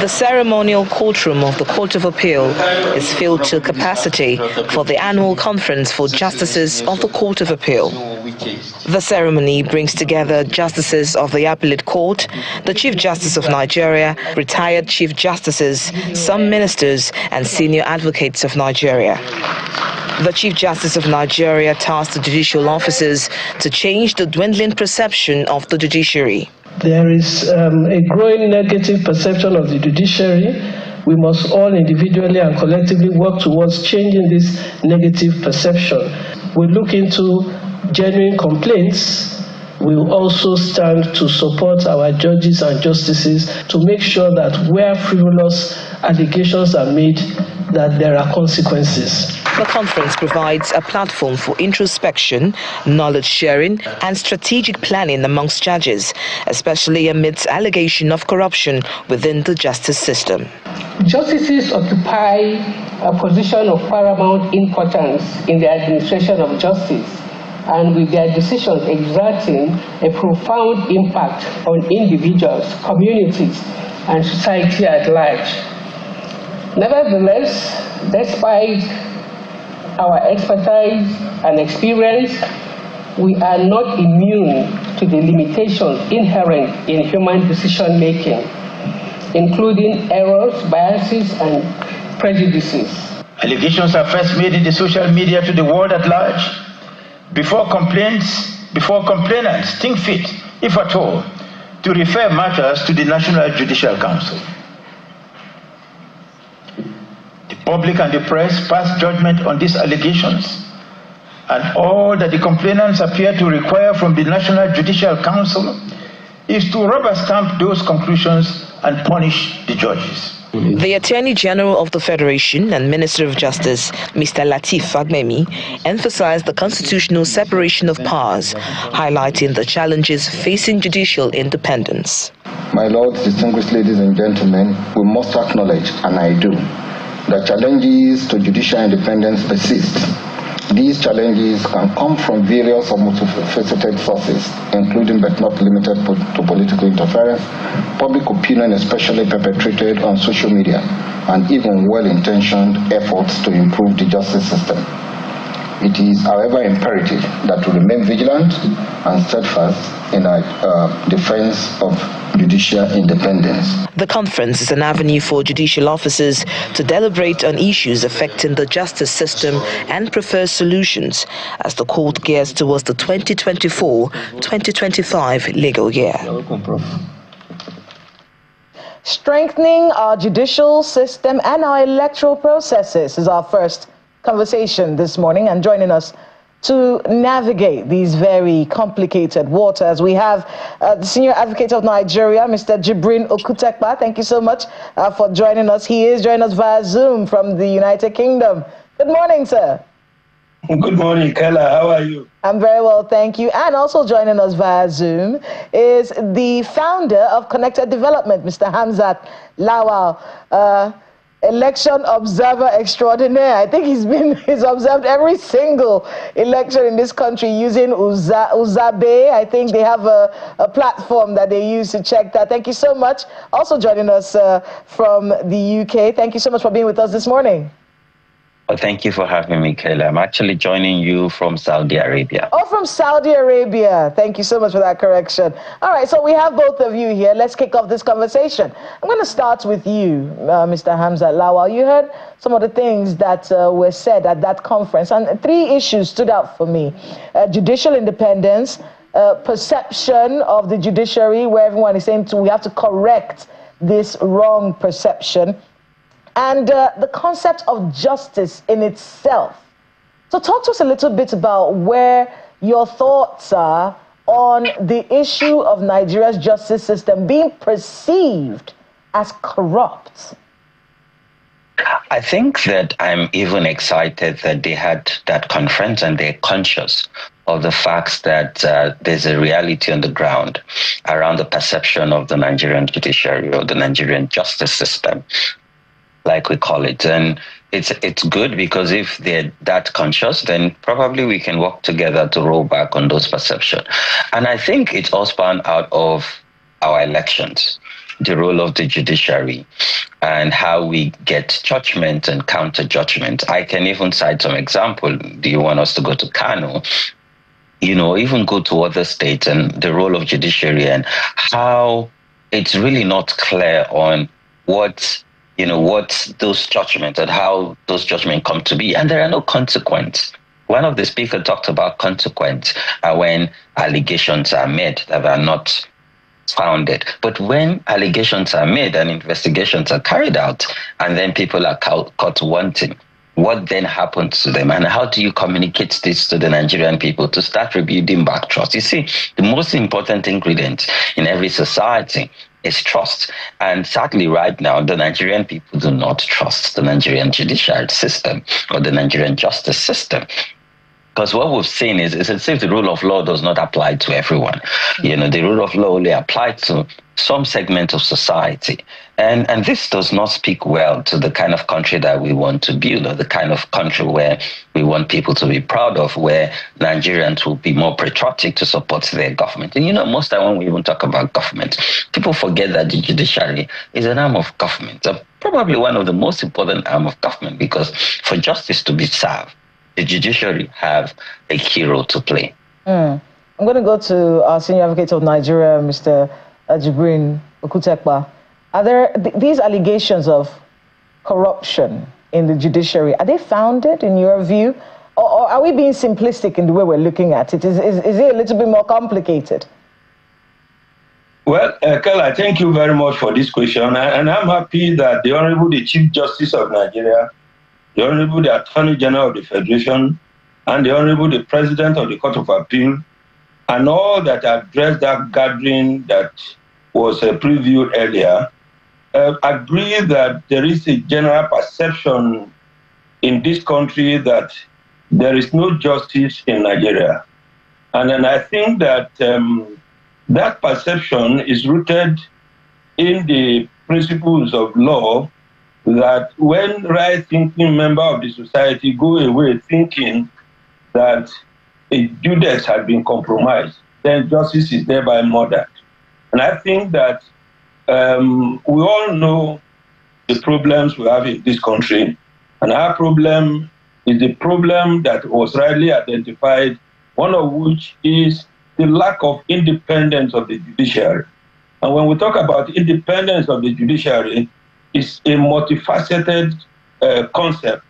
The ceremonial courtroom of the Court of Appeal is filled to capacity for the annual conference for justices of the Court of Appeal. The ceremony brings together justices of the Appellate Court, the Chief Justice of Nigeria, retired Chief Justices, some ministers, and senior advocates of Nigeria. The Chief Justice of Nigeria tasked the judicial officers to change the dwindling perception of the judiciary. There is a growing negative perception of the judiciary. We must all individually and collectively work towards changing this negative perception. We look into genuine complaints. We will also stand to support our judges and justices to make sure that where frivolous allegations are made, that there are consequences. The conference provides a platform for introspection, knowledge sharing, and strategic planning amongst judges, especially amidst allegation of corruption within the justice system. Justices occupy a position of paramount importance in the administration of justice, and with their decisions exerting a profound impact on individuals, communities, and society at large. Nevertheless, despite our expertise and experience, we are not immune to the limitations inherent in human decision-making, including errors, biases, and prejudices. Allegations are first made in the social media to the world at large before complainants think fit, if at all, to refer matters to the National Judicial Council. The public and the press pass judgment on these allegations, and all that the complainants appear to require from the National Judicial Council is to rubber stamp those conclusions and punish the judges. The Attorney General of the Federation and Minister of Justice, Mr. Lateef Fagbemi, emphasized the constitutional separation of powers, highlighting the challenges facing judicial independence. My lords, distinguished ladies and gentlemen, we must acknowledge, and I do, that challenges to judicial independence persist. These challenges can come from various or multifaceted sources, including but not limited to political interference, public opinion especially perpetrated on social media, and even well-intentioned efforts to improve the justice system. It is, however, imperative that we remain vigilant and steadfast in our defense of judicial independence. The conference is an avenue for judicial officers to deliberate on issues affecting the justice system and prefer solutions as the court gears towards the 2024-2025 legal year. Strengthening our judicial system and our electoral processes is our first conversation this morning, and joining us to navigate these very complicated waters, we have the Senior Advocate of Nigeria, Mr. Jibrin Okutekpa. Thank you so much for joining us. He is joining us via Zoom from the United Kingdom. Good morning, sir. Good morning, Kayla. How are you? I'm very well, thank you. And also joining us via Zoom is the founder of Connected Development, Mr. Hamzat Lawal. Election observer extraordinaire. I think he's observed every single election in this country using Uzabe. I think they have a platform that they use to check that. Thank you so much. Also joining us from the UK. Thank you so much for being with us this morning. Well, thank you for having me, Kayla. I'm actually joining you from Saudi Arabia. Oh, from Saudi Arabia. Thank you so much for that correction. All right, so we have both of you here. Let's kick off this conversation. I'm going to start with you, Mr. Hamzat Lawal. You heard some of the things that were said at that conference, and three issues stood out for me. Judicial independence, perception of the judiciary, where everyone is saying we have to correct this wrong perception, and the concept of justice in itself. So talk to us a little bit about where your thoughts are on the issue of Nigeria's justice system being perceived as corrupt. I think that I'm even excited that they had that conference and they're conscious of the facts that there's a reality on the ground around the perception of the Nigerian judiciary or the Nigerian justice system, like we call it. And it's good because if they're that conscious, then probably we can work together to roll back on those perceptions. And I think it's all spun out of our elections. the role of the judiciary and how we get judgment and counter judgment. I can even cite some example. Do you want us to go to Kano? Even go to other states and the role of judiciary and how it's really not clear on what those judgments and how those judgments come to be. And there are no consequence. One of the speakers talked about consequence when allegations are made that are not founded. But when allegations are made and investigations are carried out and then people are caught wanting, what then happens to them, and how do you communicate this to the Nigerian people to start rebuilding back trust? You see, the most important ingredient in every society is trust. And sadly, right now, the Nigerian people do not trust the Nigerian judicial system or the Nigerian justice system. Because what we've seen is as if the rule of law does not apply to everyone. The rule of law only applies to some segment of society. And this does not speak well to the kind of country that we want to build, or the kind of country where we want people to be proud of, where Nigerians will be more patriotic to support their government. And most of the time when we even talk about government, people forget that the judiciary is an arm of government, probably one of the most important arm of government, because for justice to be served, the judiciary have a key role to play. I'm going to go to our senior advocate of Nigeria, Mr. Jibrin Okutekpa. Are there these allegations of corruption in the judiciary, are they founded in your view? Or are we being simplistic in the way we're looking at it? Is it a little bit more complicated? Well, Kela, thank you very much for this question. And I'm happy that the Honorable the Chief Justice of Nigeria, the Honorable the Attorney General of the Federation, and the Honorable the President of the Court of Appeal, and all that addressed that gathering that was previewed earlier, agree that there is a general perception in this country that there is no justice in Nigeria. And then I think that that perception is rooted in the principles of law, that when right-thinking members of the society go away thinking that a judex has been compromised, then justice is thereby murdered. And I think that we all know the problems we have in this country, and our problem is the problem that was rightly identified, one of which is the lack of independence of the judiciary. And when we talk about independence of the judiciary, it's a multifaceted concept.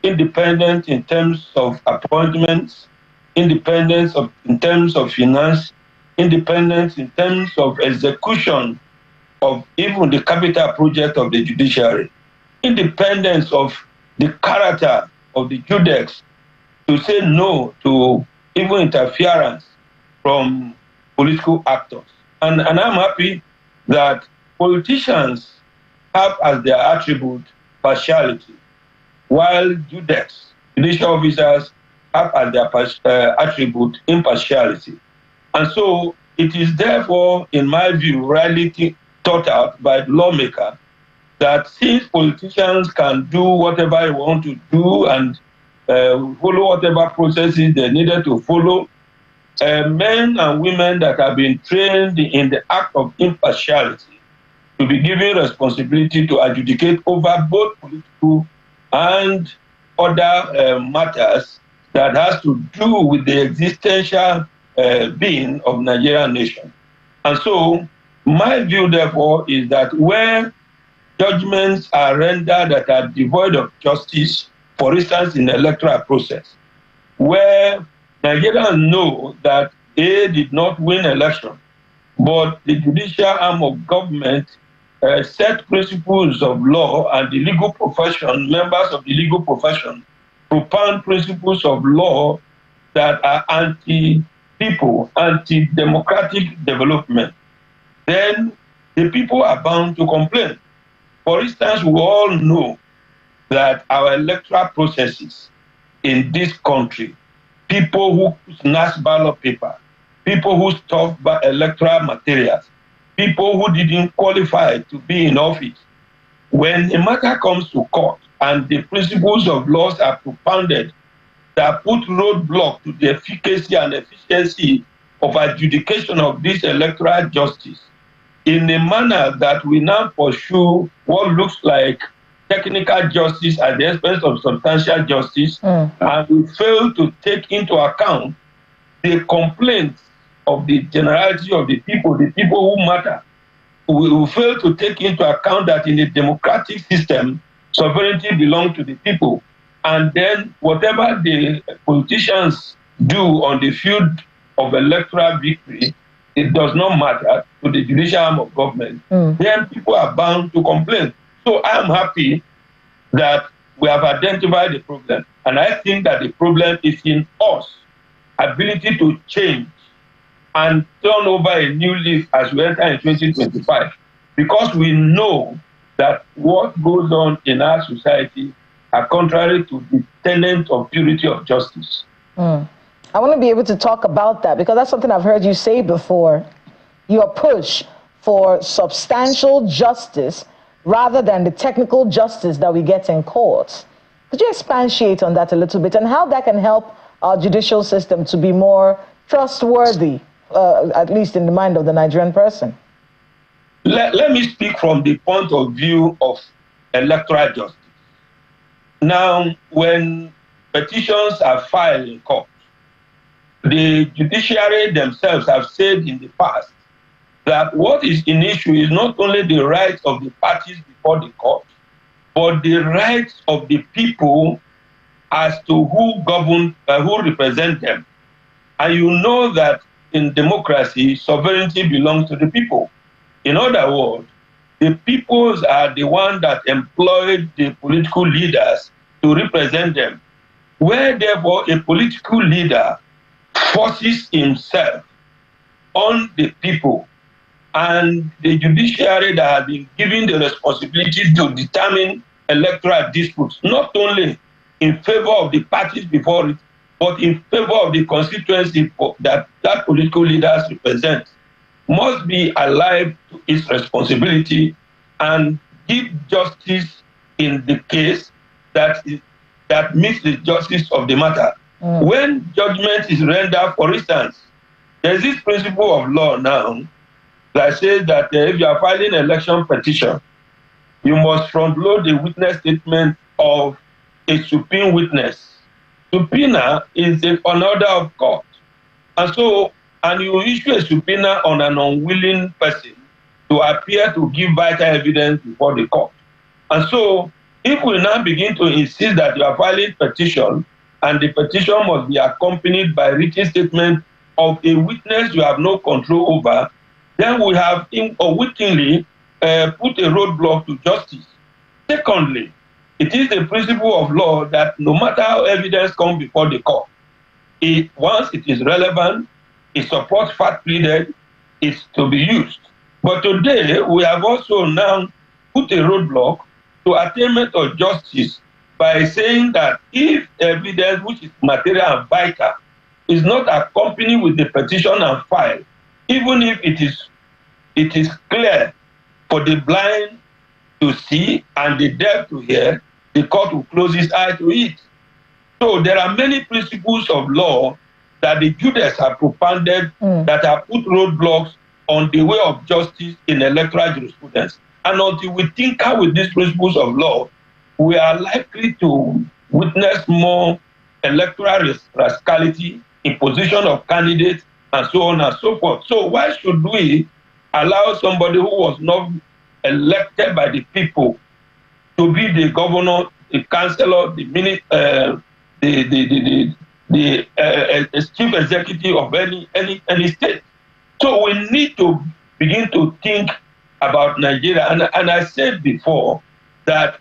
Independence in terms of appointments, independence in terms of finance, independence in terms of execution of even the capital project of the judiciary, independence of the character of the judex to say no to even interference from political actors. And I'm happy that politicians have as their attribute partiality, while judex, judicial officers, have as their attribute impartiality. And so it is therefore, in my view, rightly thought out by the lawmaker that since politicians can do whatever they want to do and follow whatever processes they needed to follow, men and women that have been trained in the act of impartiality to be given responsibility to adjudicate over both political and other matters that has to do with the existential being of Nigerian nation. And so my view, therefore, is that where judgments are rendered that are devoid of justice, for instance, in the electoral process, where Nigerians know that they did not win election, but the judicial arm of government set principles of law, and the legal profession, members of the legal profession, propound principles of law that are anti-people, anti-democratic development, then the people are bound to complain. For instance, we all know that our electoral processes in this country, people who snatch ballot paper, people who stuff electoral materials, people who didn't qualify to be in office, when a matter comes to court and the principles of laws are propounded that put roadblock to the efficacy and efficiency of adjudication of this electoral justice, in a manner that we now pursue what looks like technical justice at the expense of substantial justice, and we fail to take into account the complaints of the generality of the people who matter. We fail to take into account that in a democratic system, sovereignty belongs to the people. And then whatever the politicians do on the field of electoral victory, it does not matter to the judicial arm of government. Then people are bound to complain. So I am happy that we have identified the problem. And I think that the problem is in us, ability to change and turn over a new leaf as we enter in 2025. Because we know that what goes on in our society are contrary to the tenet of purity of justice. I want to be able to talk about that because that's something I've heard you say before. Your push for substantial justice rather than the technical justice that we get in courts. Could you expatiate on that a little bit and how that can help our judicial system to be more trustworthy, at least in the mind of the Nigerian person? Let me speak from the point of view of electoral justice. Now, when petitions are filed in court, the judiciary themselves have said in the past that what is in issue is not only the rights of the parties before the court, but the rights of the people as to who govern, who represent them. And you know that in democracy, sovereignty belongs to the people. In other words, the peoples are the ones that employed the political leaders to represent them. Where therefore a political leader forces himself on the people, and the judiciary that has been given the responsibility to determine electoral disputes, not only in favor of the parties before it, but in favor of the constituency that political leaders represent, must be alive to its responsibility and give justice in the case that meets the justice of the matter. When judgment is rendered, for instance, there's this principle of law now that says that if you are filing an election petition, you must front-load the witness statement of a supreme witness. Subpoena is an order of court. And you issue a subpoena on an unwilling person to appear to give vital evidence before the court. And so, if we now begin to insist that you are filing petition, and the petition must be accompanied by written statement of a witness you have no control over, then we have unwittingly put a roadblock to justice. Secondly, it is the principle of law that no matter how evidence comes before the court, once it is relevant, it supports fact pleaded, it's to be used. But today, we have also now put a roadblock to attainment of justice by saying that if evidence which is material and vital is not accompanied with the petition and file, even if it is clear for the blind to see and the deaf to hear, the court will close its eye to it. So there are many principles of law that the judges have propounded that have put roadblocks on the way of justice in electoral jurisprudence. And until we tinker with these principles of law, we are likely to witness more electoral rascality, imposition of candidates, and so on and so forth. So why should we allow somebody who was not elected by the people to be the governor, the councillor, the chief executive of any state? So we need to begin to think about Nigeria. And I said before that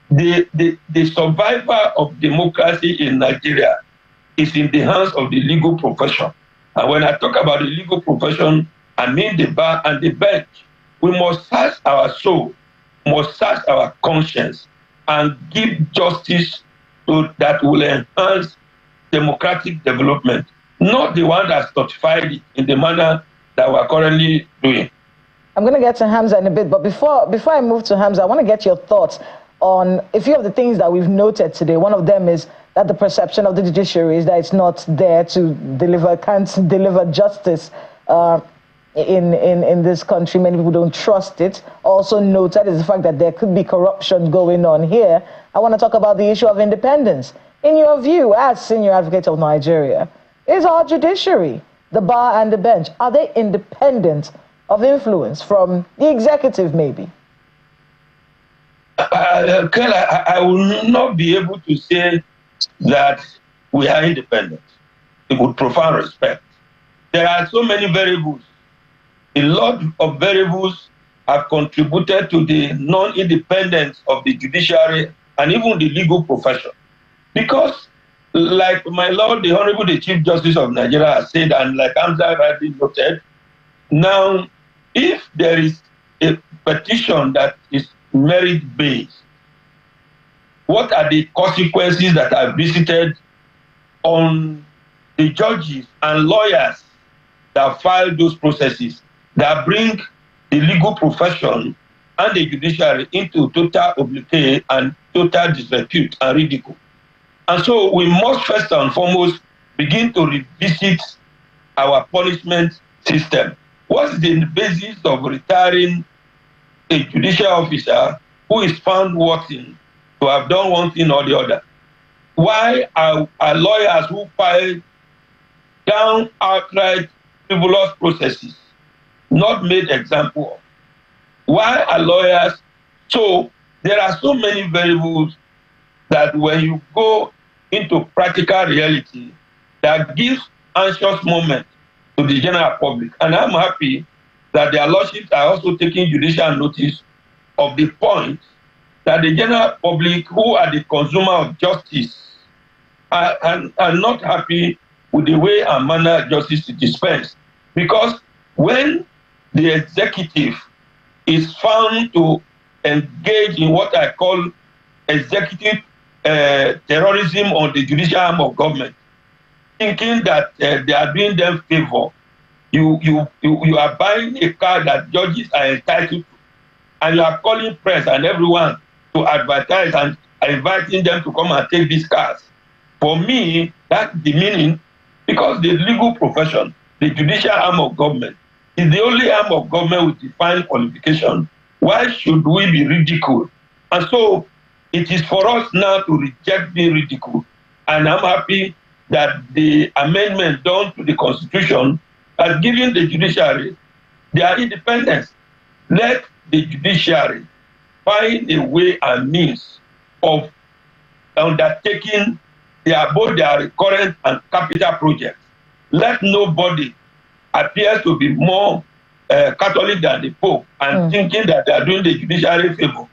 the survival of democracy in Nigeria is in the hands of the legal profession. And when I talk about the legal profession, I mean the bar and the bench. We must search our soul, must search our conscience, and give justice that will enhance democratic development, not the one that's notified it in the manner that we're currently doing. I'm going to get to Hamza in a bit, but before I move to Hamza, I want to get your thoughts on a few of the things that we've noted today. One of them is that the perception of the judiciary is that it's not there to deliver, can't deliver justice. in this country. Many people don't trust it. Also noted is the fact that there could be corruption going on here. I want to talk about the issue of independence. In your view, as senior advocate of Nigeria, is our judiciary, the bar and the bench, are they independent of influence from the executive maybe? I will not be able to say that we are independent with profound respect. There are so many variables. A lot of variables have contributed to the non-independence of the judiciary and even the legal profession. Because, like my Lord, the Honorable the Chief Justice of Nigeria has said, and like Hamza rightly noted, now, if there is a petition that is merit-based, what are the consequences that are visited on the judges and lawyers that file those processes, that bring the legal profession and the judiciary into total obliquity and total disrepute and ridicule? And so we must first and foremost begin to revisit our punishment system. What's the basis of retiring a judicial officer who is found wanting to have done one thing or the other? Why are lawyers who file down outright frivolous processes not made example of? Why are lawyers? So there are so many variables that when you go into practical reality, that gives anxious moment to the general public. And I'm happy that their lordships are also taking judicial notice of the point that the general public, who are the consumer of justice, are not happy with the way and manner justice is dispensed. Because when the executive is found to engage in what I call executive terrorism on the judicial arm of government, thinking that they are doing them favor, you are buying a car that judges are entitled to, and you are calling press and everyone to advertise and inviting them to come and take these cars. For me, that's demeaning, because the legal profession, the judicial arm of government, is the only arm of government with defined qualification. Why should we be ridiculed? And so it is for us now to reject being ridiculed. And I'm happy that the amendment done to the Constitution has given the judiciary their independence. Let the judiciary find a way and means of undertaking both their recurrent and capital projects. Let nobody appear to be more Catholic than the Pope and thinking that they are doing the judiciary favor.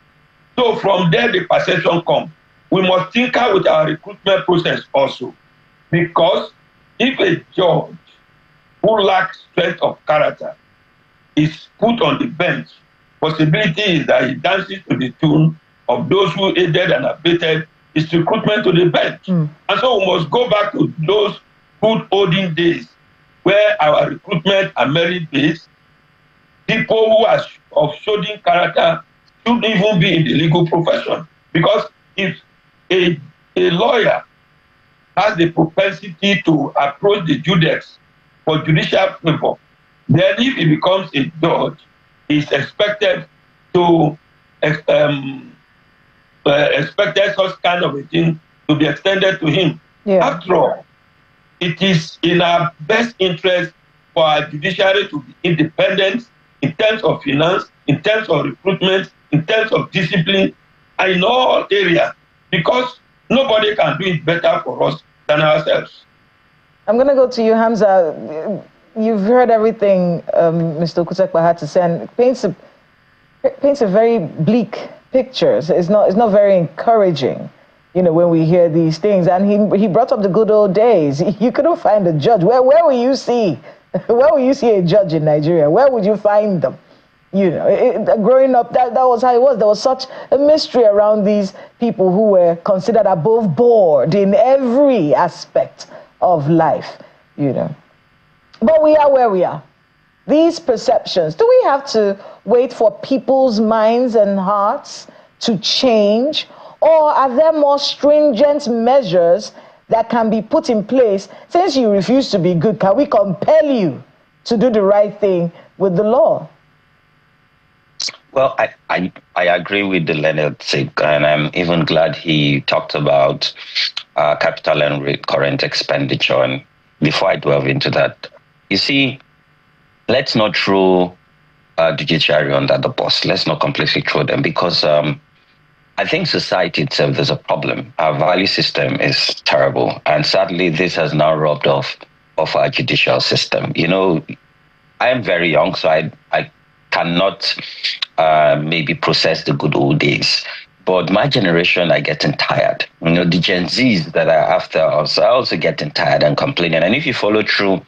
So from there, the perception comes. We must tinker with our recruitment process also. Because if a judge who lacks strength of character is put on the bench, possibility is that he dances to the tune of those who aided and abetted his recruitment to the bench. And so we must go back to those good olden days where our recruitment are merit-based. People who are of showing character should even be in the legal profession. Because if a lawyer has the propensity to approach the judex for judicial favor, then if he becomes a judge, he's expected to expected such kind of a thing to be extended to him. After all, it is in our best interest for our judiciary to be independent in terms of finance, in terms of recruitment, in terms of discipline, and in all areas, because nobody can do it better for us than ourselves. I'm going to go to you, Hamza. You've heard everything Mr. Okusekpa had to say, and paints a very bleak picture. It's not very encouraging, when we hear these things. And he brought up the good old days. You couldn't find a judge. Where will you see? Where will you see a judge in Nigeria? Where would you find them? Growing up, that was how it was. There was such a mystery around these people who were considered above board in every aspect of life, But we are where we are. These perceptions, do we have to wait for people's minds and hearts to change? Or are there more stringent measures that can be put in place? Since you refuse to be good, can we compel you to do the right thing with the law? Well, I agree with the Leonard Sig, and I'm even glad he talked about capital and recurrent expenditure. And before I delve into that, you see, let's not throw judiciary under the bus. Let's not completely throw them, because I think society itself, there's a problem. Our value system is terrible, and sadly, this has now robbed off of our judicial system. You know, I am very young, so I cannot maybe process the good old days. But my generation are getting tired. You know, the Gen Zs that are after us are also getting tired and complaining. And if you follow through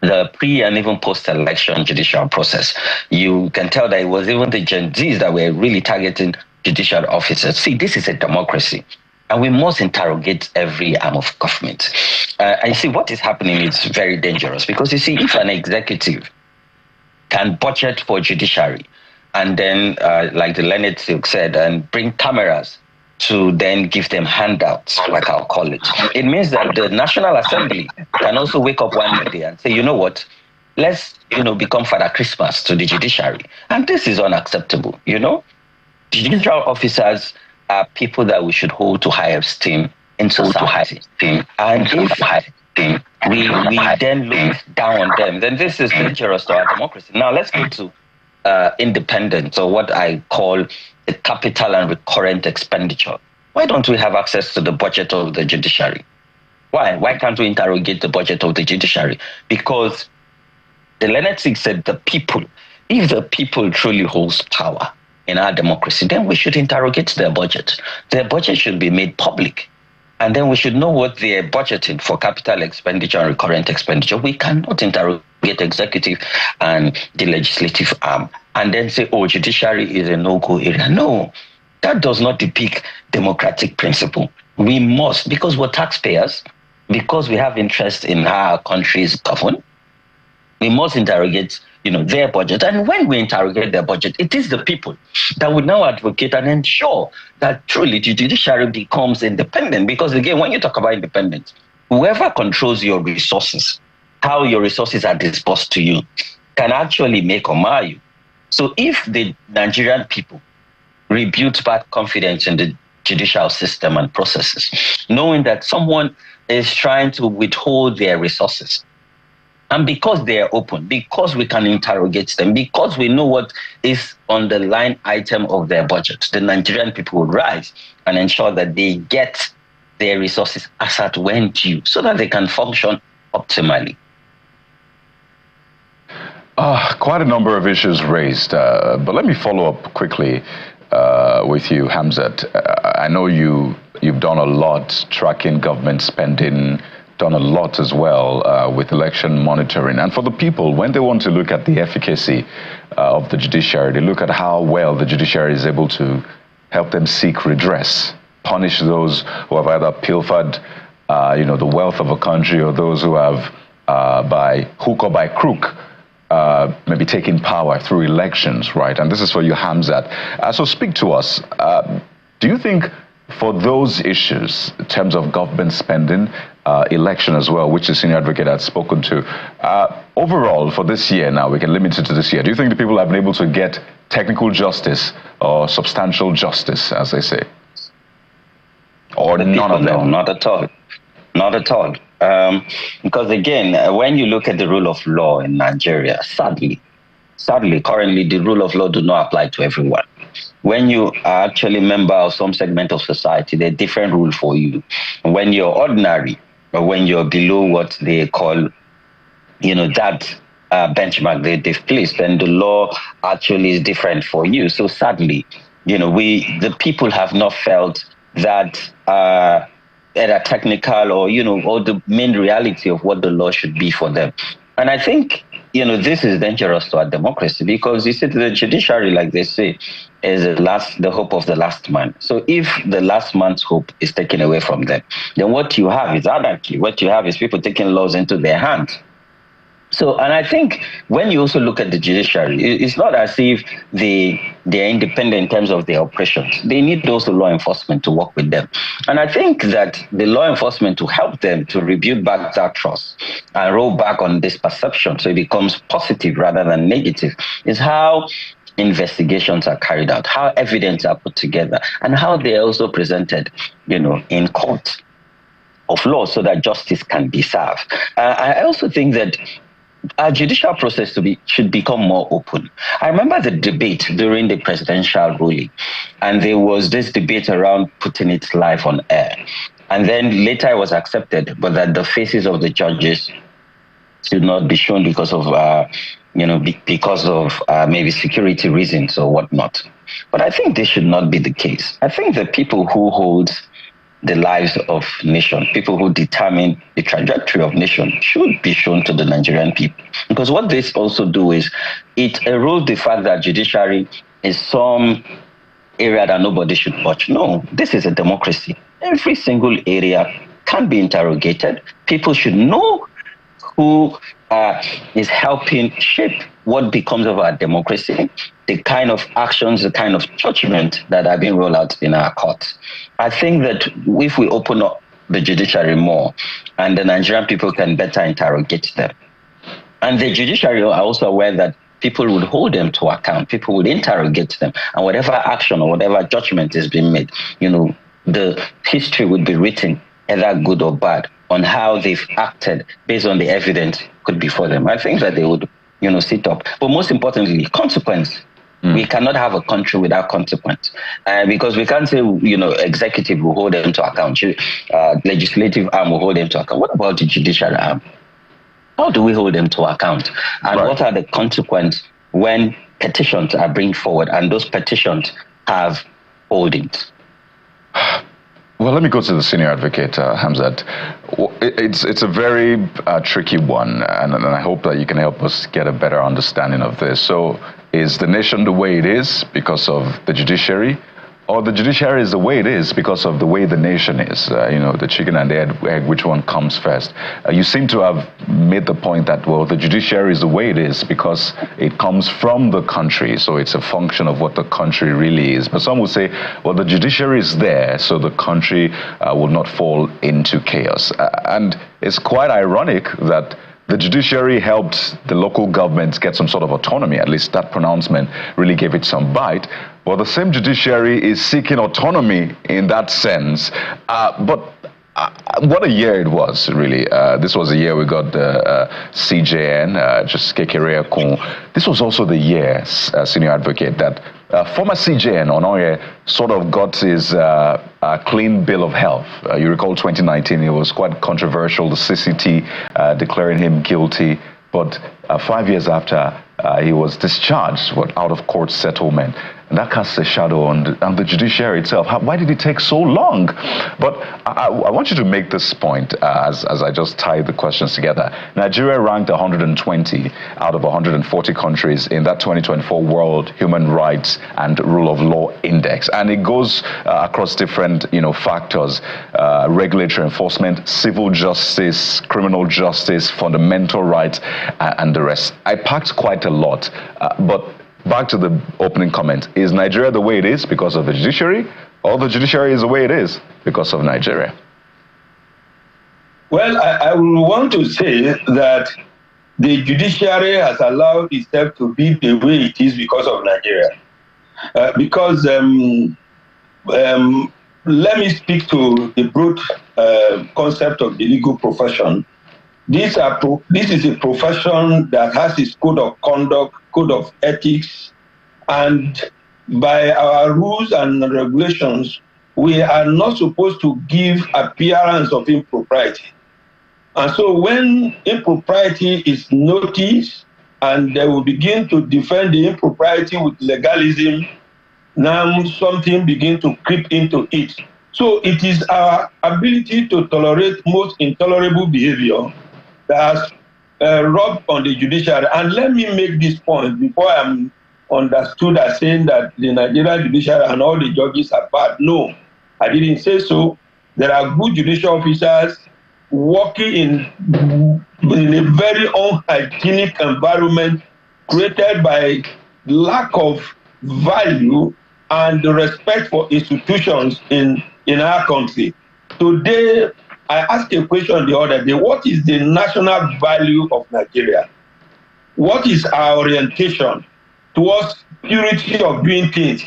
the pre and even post-election judicial process, you can tell that it was even the Gen Zs that were really targeting judicial officers. See, this is a democracy, and we must interrogate every arm of government. And see, what is happening is very dangerous, because you see, if an executive can budget for judiciary and then, like the Leonard Silk said, and bring cameras to then give them handouts, like I'll call it, it means that the National Assembly can also wake up one day and say, you know what, let's, become Father Christmas to the judiciary. And this is unacceptable, Judicial officers are people that we should hold to high esteem in society. And if we then look down on them, then this is dangerous to our democracy. Now let's go to independence, or what I call the capital and recurrent expenditure. Why don't we have access to the budget of the judiciary? Why can't we interrogate the budget of the judiciary? Because the Leonard Sig said if the people truly holds power in our democracy, then we should interrogate their budget. Their budget should be made public. And then we should know what they're budgeting for capital expenditure and recurrent expenditure. We cannot interrogate executive and the legislative arm and then say, oh, judiciary is a no-go area. No, that does not depict democratic principle. We must, because we're taxpayers, because we have interest in how our country is governed, we must interrogate their budget. And when we interrogate their budget, it is the people that would now advocate and ensure that truly the judiciary becomes independent. Because again, when you talk about independence, whoever controls your resources, how your resources are disbursed to you, can actually make or mar you. So if the Nigerian people rebuild back confidence in the judicial system and processes, knowing that someone is trying to withhold their resources, and because they are open, because we can interrogate them, because we know what is on the line item of their budget, the Nigerian people would rise and ensure that they get their resources as at when due, so that they can function optimally. Quite a number of issues raised, but let me follow up quickly with you, Hamzat. I know you've done a lot tracking government spending, done a lot as well with election monitoring. And for the people, when they want to look at the efficacy of the judiciary, they look at how well the judiciary is able to help them seek redress, punish those who have either pilfered the wealth of a country, or those who have by hook or by crook maybe taking power through elections, right? And this is for you, Hamzat. So speak to us. Do you think for those issues, in terms of government spending, election as well, which the senior advocate had spoken to, overall for this year now, we can limit it to this year, do you think the people have been able to get technical justice or substantial justice, as they say? Or none of them? No, not at all. Not at all. Because again, when you look at the rule of law in Nigeria, sadly, currently the rule of law do not apply to everyone. When you are actually a member of some segment of society, there are different rules for you. When you're ordinary, or when you're below what they call, that benchmark they've placed, then the law actually is different for you. So sadly, the people have not felt that either technical or, or the main reality of what the law should be for them. And I think, this is dangerous to our democracy, because you see, the judiciary, like they say, is the hope of the last man. So if the last man's hope is taken away from them, then what you have is anarchy. What you have is people taking laws into their hands. So, and I think when you also look at the judiciary, it's not as if they're independent in terms of their operations. They need also law enforcement to work with them. And I think that the law enforcement to help them to rebuild back that trust and roll back on this perception so it becomes positive rather than negative is how investigations are carried out, how evidence are put together, and how they are also presented, in court of law so that justice can be served. I also think that our judicial process should become more open. I remember the debate during the presidential ruling, and there was this debate around putting it live on air. And then later it was accepted, but that the faces of the judges should not be shown because of, maybe security reasons or whatnot. But I think this should not be the case. I think the people who hold the lives of nation, people who determine the trajectory of nation, should be shown to the Nigerian people. Because what this also do is it erodes the fact that judiciary is some area that nobody should watch. No, this is a democracy. Every single area can be interrogated. People should know who is helping shape what becomes of our democracy, the kind of actions, the kind of judgment that are being rolled out in our courts. I think that if we open up the judiciary more and the Nigerian people can better interrogate them, and the judiciary are also aware that people would hold them to account, people would interrogate them, and whatever action or whatever judgment is being made, the history would be written, either good or bad, on how they've acted based on the evidence put before them. I think that they would, sit up. But most importantly, consequence. We cannot have a country without consequence. Because we can't say, executive will hold them to account, legislative arm will hold them to account. What about the judicial arm? How do we hold them to account? And what are the consequences when petitions are brought forward and those petitions have holdings? Well, let me go to the senior advocate, Hamzat. It's a very tricky one, and I hope that you can help us get a better understanding of this. So, is the nation the way it is because of the judiciary, or the judiciary is the way it is because of the way the nation is? The chicken and the egg, which one comes first? You seem to have made the point that, well, the judiciary is the way it is because it comes from the country, so it's a function of what the country really is. But some will say, well, the judiciary is there so the country will not fall into chaos. And it's quite ironic that the judiciary helped the local governments get some sort of autonomy. At least that pronouncement really gave it some bite. Well, the same judiciary is seeking autonomy in that sense. But what a year it was, really. This was the year we got the CJN, just Kekere Kun. This was also the year, senior advocate, that former CJN Onoye sort of got his clean bill of health. You recall 2019, it was quite controversial, the CCT declaring him guilty. But 5 years after, he was discharged with out-of-court settlement. And that casts a shadow on the judiciary itself. Why did it take so long? But I want you to make this point as I just tie the questions together. Nigeria ranked 120 out of 140 countries in that 2024 World Human Rights and Rule of Law Index. And it goes across different factors, regulatory enforcement, civil justice, criminal justice, fundamental rights, and the rest. I packed quite a lot, but back to the opening comment. Is Nigeria the way it is because of the judiciary, or the judiciary is the way it is because of Nigeria? Well, I will want to say that the judiciary has allowed itself to be the way it is because of Nigeria. Let me speak to the broad concept of the legal profession. This is a profession that has its code of conduct, code of ethics, and by our rules and regulations, we are not supposed to give appearance of impropriety. And so when impropriety is noticed and they will begin to defend the impropriety with legalism, now something begins to creep into it. So it is our ability to tolerate most intolerable behavior that has rubbed on the judiciary. And let me make this point before I'm understood as saying that the Nigerian judiciary and all the judges are bad. No, I didn't say so. There are good judicial officers working in a very unhygienic environment created by lack of value and respect for institutions in our country. Today, I asked a question the other day: what is the national value of Nigeria? What is our orientation towards purity of doing things?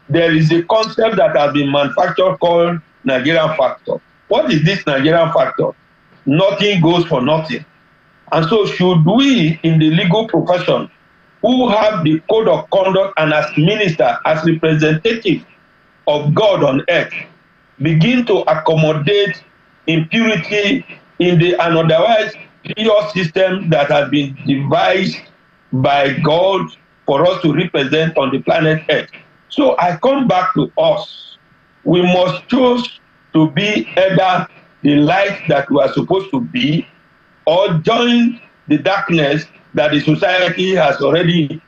There is a concept that has been manufactured called Nigerian Factor. What is this Nigerian Factor? Nothing goes for nothing. And so should we in the legal profession, who have the code of conduct and as minister, as representative of God on earth, begin to accommodate impurity in the an otherwise pure system that has been devised by God for us to represent on the planet earth? So I come back to us. We must choose to be either the light that we are supposed to be, or join the darkness that the society has already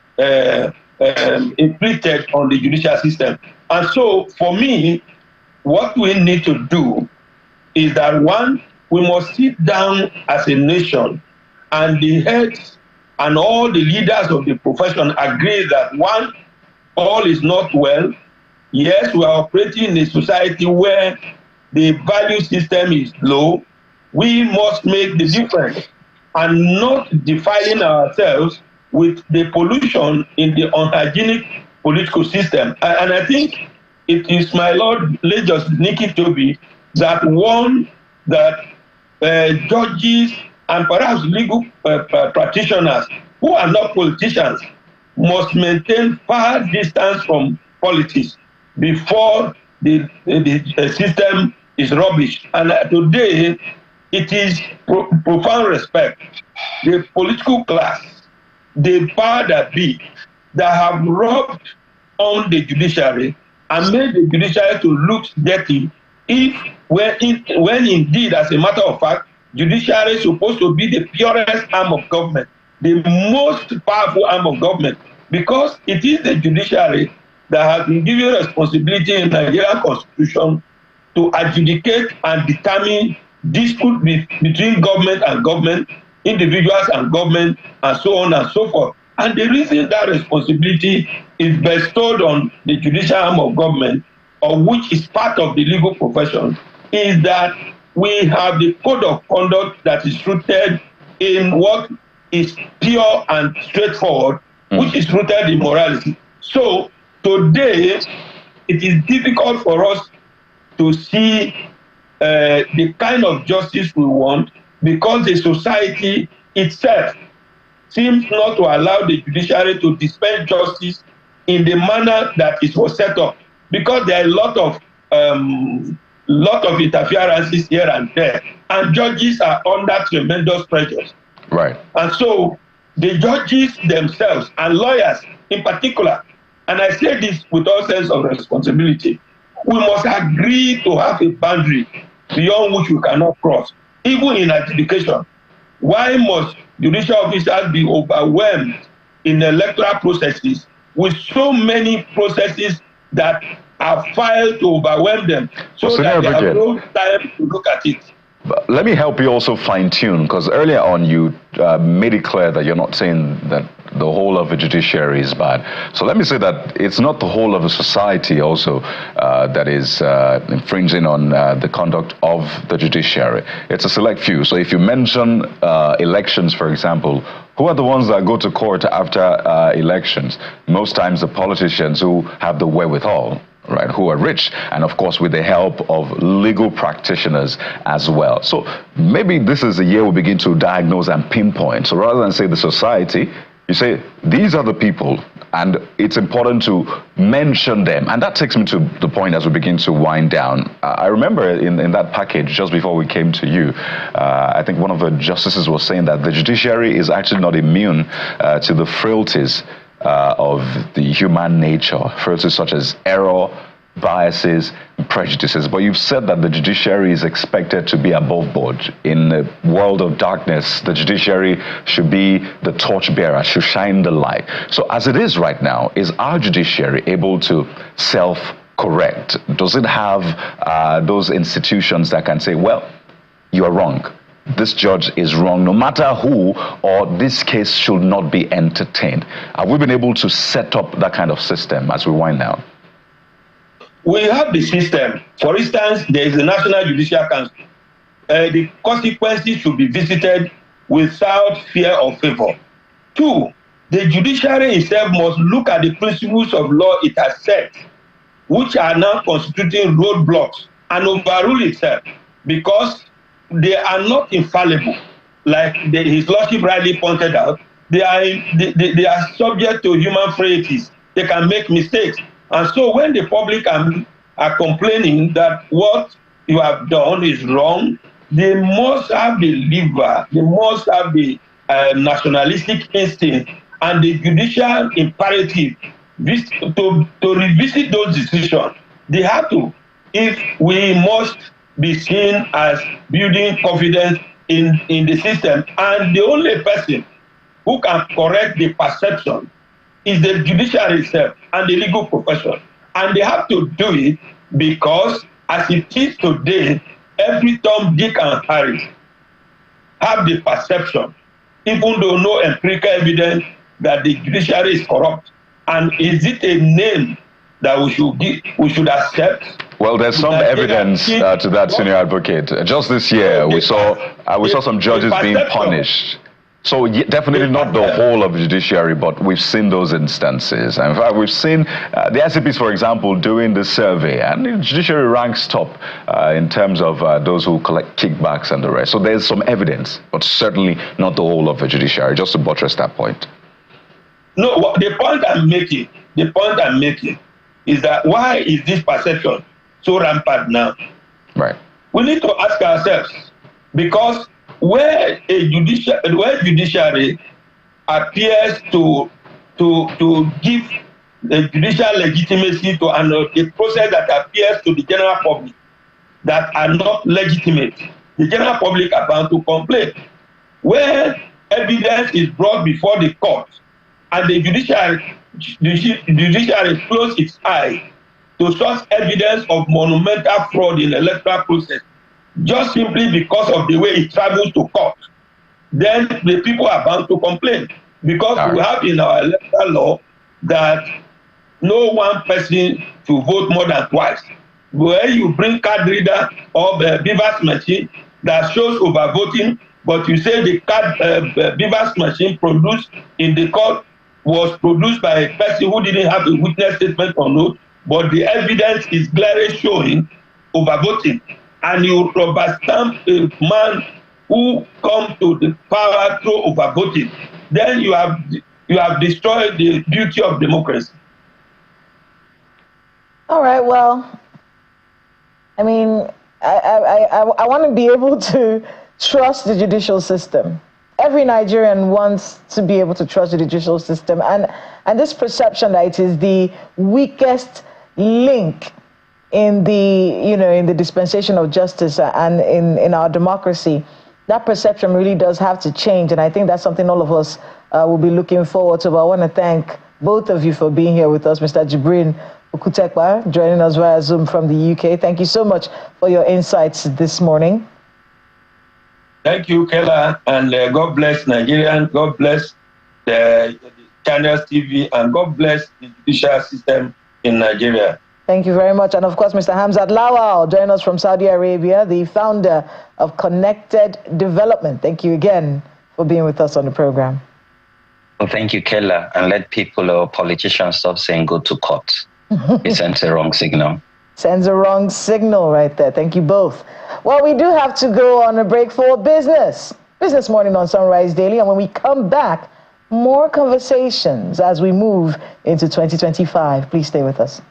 inflicted on the judicial system. And so for me, what we need to do is that, one, we must sit down as a nation, and the heads and all the leaders of the profession agree that, one, all is not well. Yes, we are operating in a society where the value system is low. We must make the difference and not defiling ourselves with the pollution in the unhygienic political system. And I think it is my Lord, late Justice Nikki Toby, that warned that judges and perhaps legal practitioners who are not politicians must maintain far distance from politics before the system is rubbish. And today, it is profound respect. The political class, the power that be, that have robbed on the judiciary and made the judiciary to look dirty, when indeed, as a matter of fact, judiciary is supposed to be the purest arm of government, the most powerful arm of government, because it is the judiciary that has been given responsibility in the Nigerian Constitution to adjudicate and determine disputes between government and government, individuals and government, and so on and so forth. And the reason that responsibility is bestowed on the judicial arm of government, or which is part of the legal profession, is that we have the code of conduct that is rooted in what is pure and straightforward, which is rooted in morality. So today, it is difficult for us to see the kind of justice we want, because the society itself seems not to allow the judiciary to dispense justice in the manner that it was set up, because there are a lot of interferences here and there, and judges are under tremendous pressures. Right. And so the judges themselves and lawyers in particular, and I say this with all sense of responsibility, we must agree to have a boundary beyond which we cannot cross, even in adjudication. Why must judicial officers be overwhelmed in electoral processes with so many processes that are filed to overwhelm them, so that they have no time to look at it? But let me help you also fine-tune, because earlier on you made it clear that you're not saying that the whole of the judiciary is bad. So let me say that it's not the whole of the society also that is infringing on the conduct of the judiciary. It's a select few. So if you mention elections, for example, who are the ones that go to court after elections? Most times the politicians who have the wherewithal, right, who are rich, and of course with the help of legal practitioners as well. So maybe this is the year we begin to diagnose and pinpoint. So rather than say the society, you say these are the people, and it's important to mention them. And that takes me to the point as we begin to wind down. I remember in that package, just before we came to you, I think one of the justices was saying that the judiciary is actually not immune to the frailties of the human nature, frailties such as error, biases, prejudices. But you've said that the judiciary is expected to be above board. In a world of darkness, the judiciary should be the torchbearer, should shine the light. So as it is right now, is our judiciary able to self-correct? Does it have those institutions that can say, well, you are wrong, this judge is wrong, no matter who, or this case should not be entertained? Have we been able to set up that kind of system as we wind down? We have the system. For instance, there is the National Judicial Council. The consequences should be visited without fear or favor. 2, the judiciary itself must look at the principles of law it has set, which are now constituting roadblocks, and overrule itself, because they are not infallible. Like His Lordship rightly pointed out, they are subject to human frailties. They can make mistakes. And so when the public are complaining that what you have done is wrong, they must have the liver, they must have the nationalistic instinct and the judicial imperative to revisit those decisions. They have to, if we must be seen as building confidence in the system. And the only person who can correct the perception is the judiciary itself and the legal profession. And they have to do it because, as it is today, every Tom, Dick, and Harry have the perception, even though no empirical evidence, that the judiciary is corrupt. And is it a name that we should accept? Well, there's some evidence to that, senior advocate. Just this year, we saw some judges being punished. So definitely not the whole of the judiciary, but we've seen those instances. And in fact, we've seen the ICPs, for example, doing the survey, and the judiciary ranks top in terms of those who collect kickbacks and the rest. So there's some evidence, but certainly not the whole of the judiciary, just to buttress that point. No, the point I'm making is that why is this perception so rampant now? Right. We need to ask ourselves, because where judiciary appears to give the judicial legitimacy to a process that appears to the general public that are not legitimate, the general public are bound to complain. Where evidence is brought before the court and the judiciary closes its eye to such evidence of monumental fraud in the electoral process, just simply because of the way it travels to court, then the people are bound to complain. Because we have in our electoral law that no one person should vote more than twice. Where you bring card reader or beavers machine that shows overvoting, but you say the card beavers machine produced in the court was produced by a person who didn't have a witness statement or note, but the evidence is clearly showing overvoting. And you rubber stamp a man who comes to the power through overvoting, then you have destroyed the beauty of democracy. All right, well, I mean, I want to be able to trust the judicial system. Every Nigerian wants to be able to trust the judicial system, and this perception that it is the weakest link in the dispensation of justice and in our democracy, that perception really does have to change. And I think that's something all of us will be looking forward to. But I want to thank both of you for being here with us. Mr. Jibrin Okutekpa, joining us via Zoom from the UK. Thank you so much for your insights this morning. Thank you, Kela, and God bless Nigeria, God bless the Channels TV, and God bless the judicial system in Nigeria. Thank you very much. And of course, Mr. Hamzat Lawal, joining us from Saudi Arabia, the founder of Connected Development. Thank you again for being with us on the program. Well, thank you, Kela. And let people or politicians stop saying go to court. It sends a wrong signal. Sends a wrong signal right there. Thank you both. Well, we do have to go on a break for business. Business Morning on Sunrise Daily. And when we come back, more conversations as we move into 2025. Please stay with us.